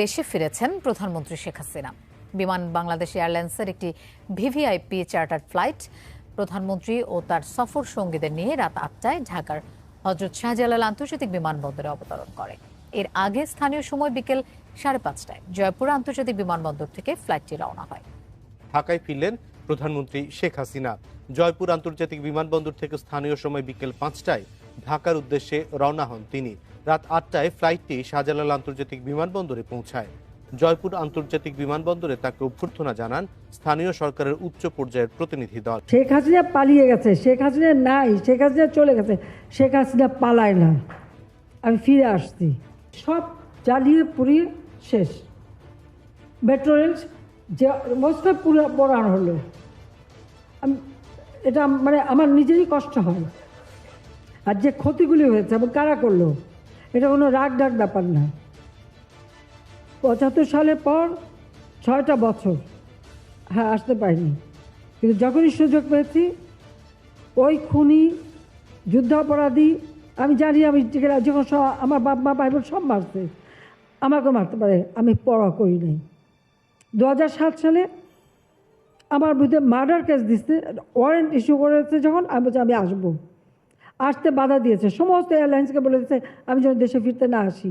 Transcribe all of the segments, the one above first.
দেশে ফিরেছেন প্রধানমন্ত্রী শেখ হাসিনা। বিমান বাংলাদেশ এয়ারলাইন্সের একটি ভিভিআইপি চার্টার্ড ফ্লাইট প্রধানমন্ত্রী ও তার সফর সঙ্গীদের নিয়ে রাত 8টায় ঢাকার হযরত শাহজালাল আন্তর্জাতিক বিমানবন্দরে অবতরণ করে। এর আগে স্থানীয় সময় বিকেল 5:30টায় জয়পুর আন্তর্জাতিক বিমানবন্দর থেকে ফ্লাইটটি রওনা হয়। ঢাকায় ফিরলেন প্রধানমন্ত্রী শেখ হাসিনা। জয়পুর আন্তর্জাতিক বিমানবন্দর থেকে স্থানীয় সময় বিকেল 5টায় ঢাকার উদ্দেশ্যে রওনা হন তিনি। রাত 8টায় ফ্লাইটটি শাহজালাল আন্তর্জাতিক বিমানবন্দরে পৌঁছায়। জয়পুর আন্তর্জাতিক বিমানবন্দরে তাকে অভ্যর্থনা জানান স্থানীয় সরকারের উচ্চ পর্যায়ের প্রতিনিধি দল। শেখ হাসিনা পালিয়ে গেছে, শেখ হাসিনা নাই, শেখ হাসিনা চলে গেছে, শেখ হাসিনা পালায় না। আমি ফিরে আসছি, সব জ্বালিয়ে পুড়িয়ে শেষ। মেট্রো রেল যে অবস্থা পুরো পড়ানো হলো, এটা মানে আমার নিজেরই কষ্ট হয়। আর যে ক্ষতিগুলি হয়েছে এবং কারা করলো, এটা কোনো রাগ ডাক ব্যাপার না। 75 সালের পর 6টা বছর আসতে পারিনি, কিন্তু যখনই সুযোগ পেয়েছি ওই খুনি, যুদ্ধাপরাধী, আমি জানি আমি যখন আমার বাপ মা ভাই বোন সব মারছে, আমাকে মারতে পারে, আমি পরোয়া করি নাই। 2007 সালে আমার বিরুদ্ধে মার্ডার কেস দিচ্ছে, ওয়ারেন্ট ইস্যু করেছে, যখন আমি বলছি আমি আসবো, আসতে বাধা দিয়েছে। সমস্ত এয়ারলাইন্সকে বলে দিচ্ছে আমি যখন দেশে ফিরতে না আসি,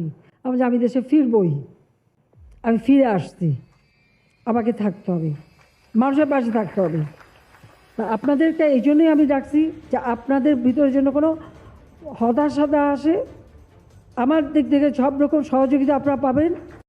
আমি দেশে ফিরবই। আমি ফিরে আসছি, আমাকে থাকতে হবে, মানুষের পাশে থাকতে হবে। আপনাদেরকে এই জন্যই আমি ডাকছি যে আপনাদের ভিতরে যেন কোনো হতাশা আসে। আমার দিক থেকে সব রকম সহযোগিতা আপনারা পাবেন।